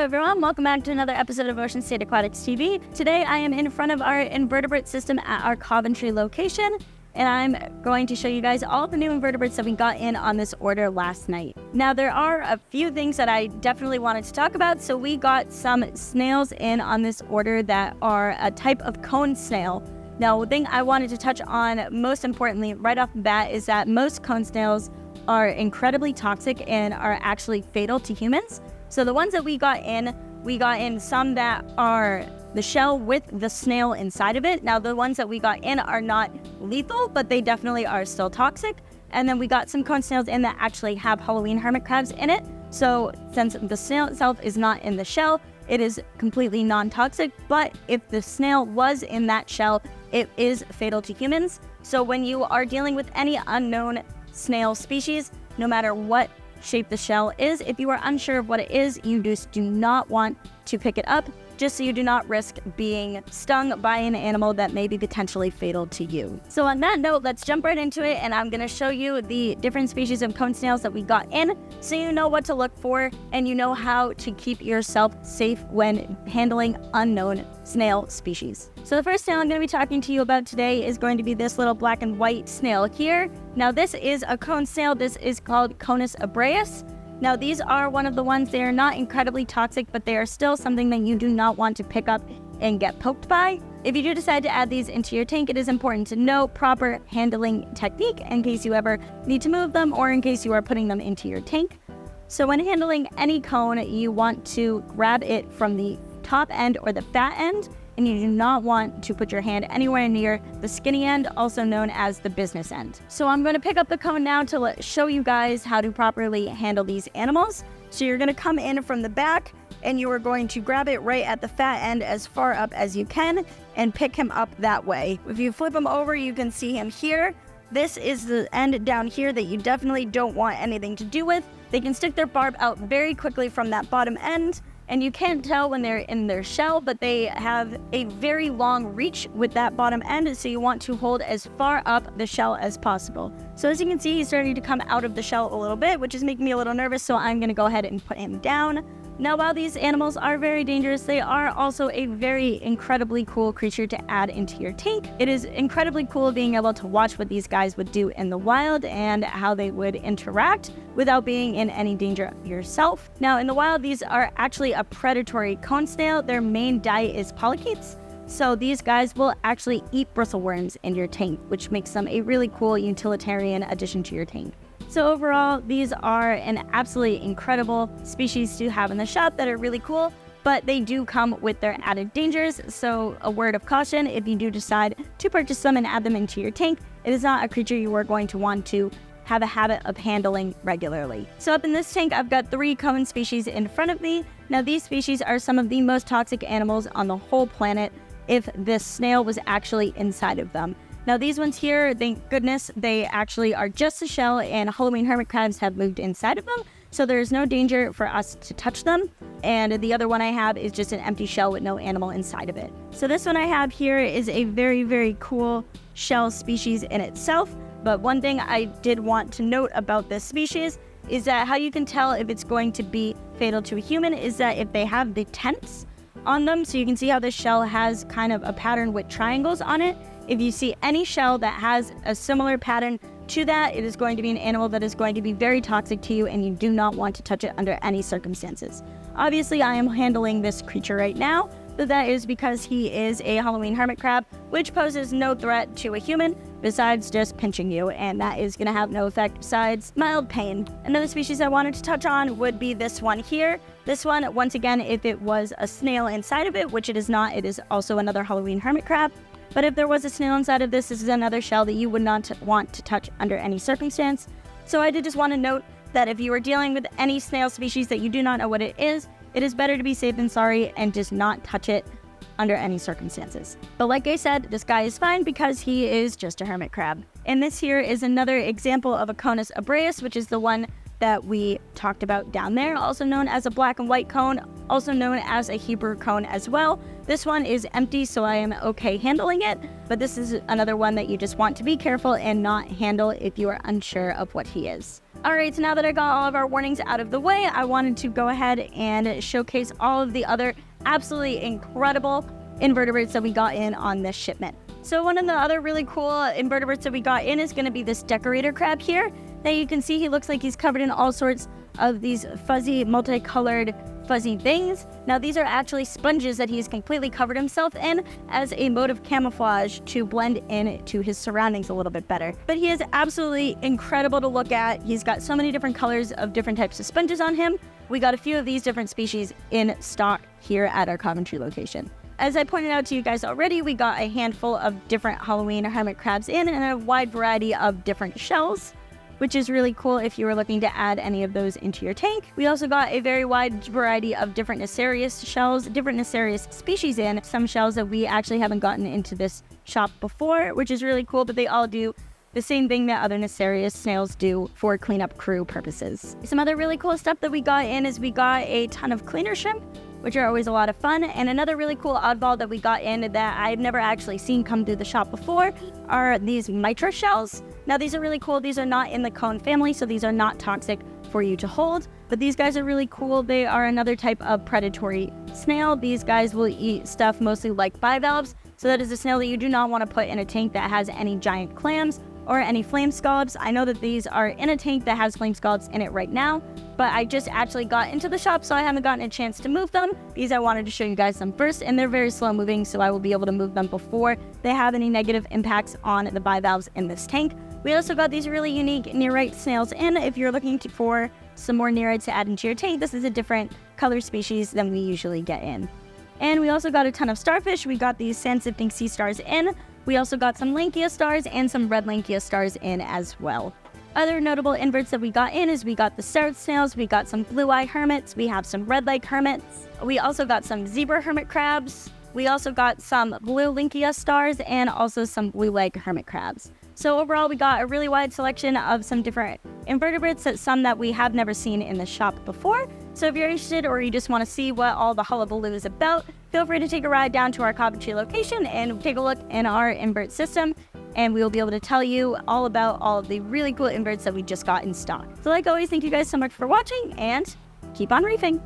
everyone, welcome back to another episode of Ocean State Aquatics TV. Today I am in front of our invertebrate system at our Coventry location, and I'm going to show you guys all the new invertebrates that we got in on this order last night. Now there are a few things that I definitely wanted to talk about. So we got some snails in on this order that are a type of cone snail. Now the thing I wanted to touch on most importantly right off the bat is that most cone snails are incredibly toxic and are actually fatal to humans. So the ones that we got in some that are the shell with the snail inside of it. Now the ones that we got in are not lethal, but they definitely are still toxic. And then we got some cone snails in that actually have Halloween hermit crabs in it. So since the snail itself is not in the shell, it is completely non-toxic. But if the snail was in that shell, it is fatal to humans. So when you are dealing with any unknown snail species, no matter what shape the shell is, if you are unsure of what it is, you just do not want to pick it up, just so you do not risk being stung by an animal that may be potentially fatal to you. So on that note, let's jump right into it, and I'm going to show you the different species of cone snails that we got in, so you know what to look for and you know how to keep yourself safe when handling unknown snail species. So the first snail I'm going to be talking to you about today is going to be this little black and white snail here. Now this is a cone snail. This is called Conus abraeus. Now these are one of the ones, they are not incredibly toxic, but they are still something that you do not want to pick up and get poked by. If you do decide to add these into your tank, it is important to know proper handling technique in case you ever need to move them or in case you are putting them into your tank. So when handling any cone, you want to grab it from the top end or the fat end, and you do not want to put your hand anywhere near the skinny end, also known as the business end. So I'm going to pick up the cone now to show you guys how to properly handle these animals. So you're going to come in from the back, and you are going to grab it right at the fat end as far up as you can and pick him up that way. If you flip him over, you can see him here. This is the end down here that you definitely don't want anything to do with. They can stick their barb out very quickly from that bottom end, and you can't tell when they're in their shell, but they have a very long reach with that bottom end, so you want to hold as far up the shell as possible. So as you can see, he's starting to come out of the shell a little bit, which is making me a little nervous, so I'm going to go ahead and put him down. Now, while these animals are very dangerous, they are also a very incredibly cool creature to add into your tank. It is incredibly cool being able to watch what these guys would do in the wild and how they would interact without being in any danger yourself. Now, in the wild, these are actually a predatory cone snail. Their main diet is polychaetes. So these guys will actually eat bristleworms in your tank, which makes them a really cool utilitarian addition to your tank. So overall, these are an absolutely incredible species to have in the shop that are really cool, but they do come with their added dangers. So a word of caution, if you do decide to purchase them and add them into your tank, it is not a creature you are going to want to have a habit of handling regularly. So up in this tank, I've got 3 cone species in front of me. Now these species are some of the most toxic animals on the whole planet if this snail was actually inside of them. Now these ones here, thank goodness, they actually are just a shell and Halloween hermit crabs have moved inside of them, so there's no danger for us to touch them. And the other one I have is just an empty shell with no animal inside of it. So this one I have here is a very, very cool shell species in itself. But one thing I did want to note about this species is that how you can tell if it's going to be fatal to a human is that if they have the tents on them, so you can see how this shell has kind of a pattern with triangles on it. If you see any shell that has a similar pattern to that, it is going to be an animal that is going to be very toxic to you, and you do not want to touch it under any circumstances. Obviously, I am handling this creature right now, but that is because he is a Halloween hermit crab, which poses no threat to a human besides just pinching you, and that is going to have no effect besides mild pain. Another species I wanted to touch on would be this one here. This one, once again, if it was a snail inside of it, which it is not, it is also another Halloween hermit crab. But if there was a snail inside of this, this is another shell that you would not want to touch under any circumstance. So I did just want to note that if you are dealing with any snail species that you do not know what it is better to be safe than sorry and just not touch it under any circumstances. But like I said, this guy is fine because he is just a hermit crab. And this here is another example of a Conus abraeus, which is the one that we talked about down there, also known as a black and white cone, also known as a Hebrew cone as well. This one is empty, so I am okay handling it, but this is another one that you just want to be careful and not handle if you are unsure of what he is. All right, so now that I got all of our warnings out of the way, I wanted to go ahead and showcase all of the other absolutely incredible invertebrates that we got in on this shipment. So one of the other really cool invertebrates that we got in is going to be this decorator crab here. Now you can see he looks like he's covered in all sorts of these fuzzy, multicolored, fuzzy things. Now these are actually sponges that he's completely covered himself in as a mode of camouflage to blend in to his surroundings a little bit better. But he is absolutely incredible to look at. He's got so many different colors of different types of sponges on him. We got a few of these different species in stock here at our Coventry location. As I pointed out to you guys already, we got a handful of different Halloween hermit crabs in and a wide variety of different shells, which is really cool if you were looking to add any of those into your tank. We also got a very wide variety of different Necarius shells, different Necarius species in, some shells that we actually haven't gotten into this shop before, which is really cool, but they all do the same thing that other Necarius snails do for cleanup crew purposes. Some other really cool stuff that we got in is we got a ton of cleaner shrimp, which are always a lot of fun. And another really cool oddball that we got in that I've never actually seen come through the shop before are these mitra shells. Now these are really cool. These are not in the cone family, so these are not toxic for you to hold, but these guys are really cool. They are another type of predatory snail. These guys will eat stuff mostly like bivalves, so that is a snail that you do not want to put in a tank that has any giant clams or any flame scallops. I know that these are in a tank that has flame scallops in it right now, but I just actually got into the shop, so I haven't gotten a chance to move them because I wanted to show you guys them first, and they're very slow moving, so I will be able to move them before they have any negative impacts on the bivalves in this tank. We also got these really unique nearite snails in. If you're looking for some more nearites to add into your tank, this is a different color species than we usually get in. And we also got a ton of starfish. We got these sand-sifting sea stars in. We also got some Lankia stars and some red Lankia stars in as well. Other notable inverts that we got in is we got the serpent snails, we got some blue-eye hermits, we have some red leg hermits, we also got some zebra hermit crabs, we also got some blue Lankia stars, and also some blue leg hermit crabs. So overall, we got a really wide selection of some different invertebrates, some that we have never seen in the shop before. So if you're interested or you just want to see what all the hullabaloo is about, feel free to take a ride down to our Coventry location and take a look in our invert system, and we will be able to tell you all about all of the really cool inverts that we just got in stock. So like always, thank you guys so much for watching, and keep on reefing.